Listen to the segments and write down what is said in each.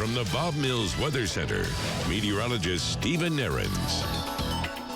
From the Bob Mills Weather Center, meteorologist Stephen Nehrenz.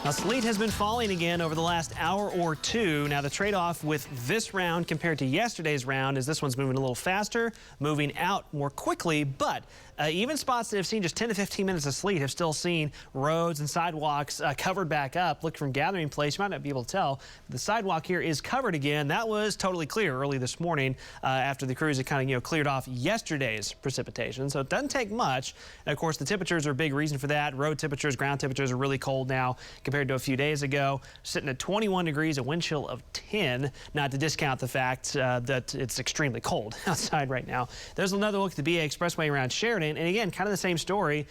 Now, sleet has been falling again over the last hour or two. Now, the trade-off with this round compared to yesterday's round is this one's moving a little faster, moving out more quickly, but even spots that have seen just 10 to 15 minutes of sleet have still seen roads and sidewalks covered back up. Look from Gathering Place, you might not be able to tell. The sidewalk here is covered again. That was totally clear early this morning after the crews had kind of, cleared off yesterday's precipitation. So it doesn't take much. And of course, the temperatures are a big reason for that. Road temperatures, ground temperatures are really cold now compared to a few days ago. Sitting at 21 degrees, a wind chill of 10, not to discount the fact that it's extremely cold outside right now. There's another look at the BA Expressway around Sheridan. And again, kind of the same story.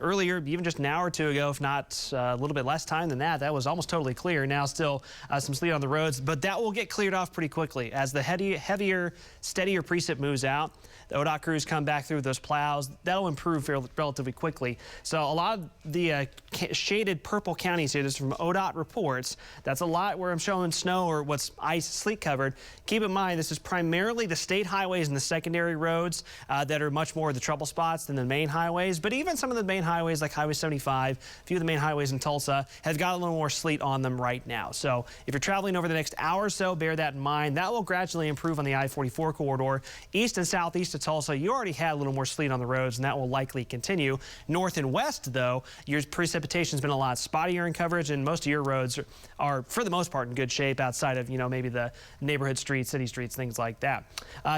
Earlier, even just an hour or two ago, if not a little bit less time than that, that was almost totally clear. Now still some sleet on the roads, but that will get cleared off pretty quickly as the heavier, steadier precip moves out. The ODOT crews come back through those plows. That'll improve relatively quickly. So a lot of the shaded purple counties here, this is from ODOT reports. That's a lot where I'm showing snow or what's ice, sleet covered. Keep in mind, this is primarily the state highways and the secondary roads that are much more the trouble spots than the main highways. But even some of the main highways like Highway 75, a few of the main highways in Tulsa have got a little more sleet on them right now. So if you're traveling over the next hour or so, bear that in mind. That will gradually improve on the I-44 corridor. East and southeast of Tulsa, you already had a little more sleet on the roads, and that will likely continue. North and west, though, your precipitation's been a lot spottier in coverage, and most of your roads are, for the most part, in good shape outside of, maybe the neighborhood streets, city streets, things like that.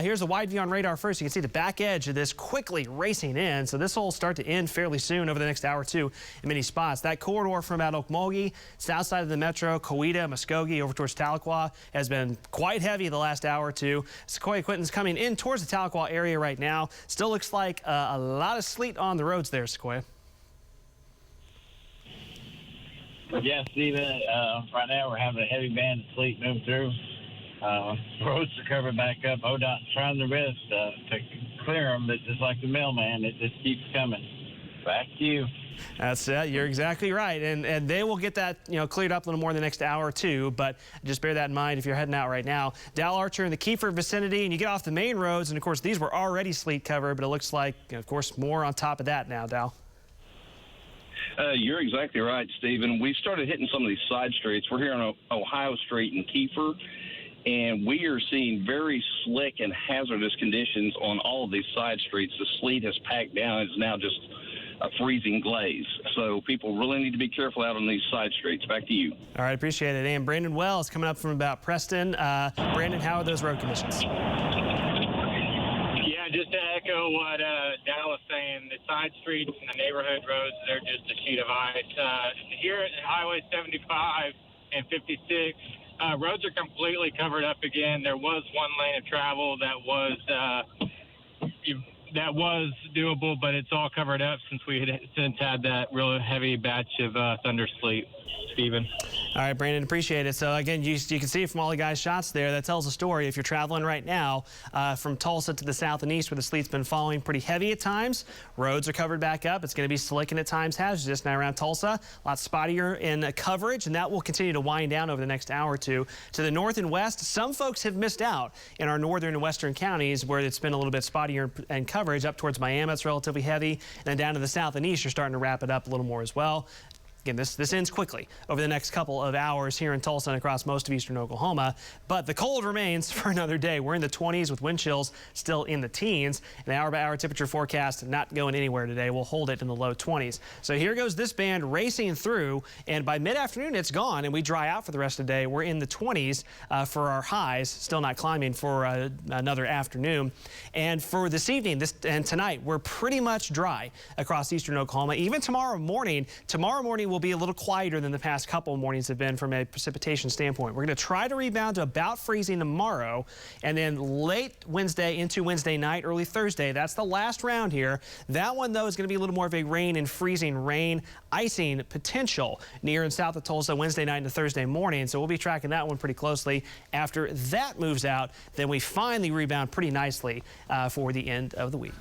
Here's a wide view on radar first. You can see the back edge of this quickly racing in, so this will start to end fairly soon over the next hour or two in many spots. That corridor from about Okmulgee, south side of the metro, Coweta, Muskogee, over towards Tahlequah has been quite heavy the last hour or two. Sequoia Quinton's coming in towards the Tahlequah area right now. Still looks like a lot of sleet on the roads there, Sequoia. Yeah, Stephen, right now we're having a heavy band of sleet move through. Roads are covered back up. ODOT's trying their best to clear them, but just like the mailman, it just keeps coming. Back to you. That's it. You're exactly right. And they will get that, cleared up a little more in the next hour or two, but just bear that in mind if you're heading out right now. Dal Archer in the Kiefer vicinity, and you get off the main roads, and of course these were already sleet covered, but it looks like, of course, more on top of that now, Dal. You're exactly right, Stephen. We've started hitting some of these side streets. We're here on Ohio Street in Kiefer, and we are seeing very slick and hazardous conditions on all of these side streets. The sleet has packed down. It's now just a freezing glaze. So people really need to be careful out on these side streets. Back to you. All right, appreciate it. And Brandon Wells coming up from about Preston. Brandon, how are those road conditions? Yeah, just to echo what Dal was saying, the side streets and the neighborhood roads, they're just a sheet of ice. Here at Highway 75 and 56, roads are completely covered up again. There was one lane of travel that was doable, but it's all covered up since we had that real heavy batch of thunder sleet. Stephen. All right, Brandon, appreciate it. So again, you can see from all the guys' shots there, that tells a story. If you're traveling right now from Tulsa to the south and east where the sleet's been falling pretty heavy at times, roads are covered back up. It's going to be slick and at times hazardous now around Tulsa. A lot spottier in coverage, and that will continue to wind down over the next hour or two. To the north and west, some folks have missed out in our northern and western counties where it's been a little bit spottier in coverage. Up towards Miami, it's relatively heavy. And then down to the south and east, you're starting to wrap it up a little more as well. Again, this ends quickly over the next couple of hours here in Tulsa and across most of eastern Oklahoma, but the cold remains for another day. We're in the 20s with wind chills still in the teens. An hour-by-hour temperature forecast not going anywhere today. We'll hold it in the low 20s. So here goes this band racing through, and by mid-afternoon it's gone and we dry out for the rest of the day. We're in the 20s for our highs, still not climbing for another afternoon. And for this evening and tonight, we're pretty much dry across eastern Oklahoma. Even tomorrow morning will be a little quieter than the past couple of mornings have been from a precipitation standpoint. We're going to try to rebound to about freezing tomorrow, and then late Wednesday into Wednesday night, early Thursday. That's the last round here. That one, though, is going to be a little more of a rain and freezing rain, icing potential near and south of Tulsa Wednesday night into Thursday morning. So we'll be tracking that one pretty closely. After that moves out, then we finally rebound pretty nicely for the end of the week.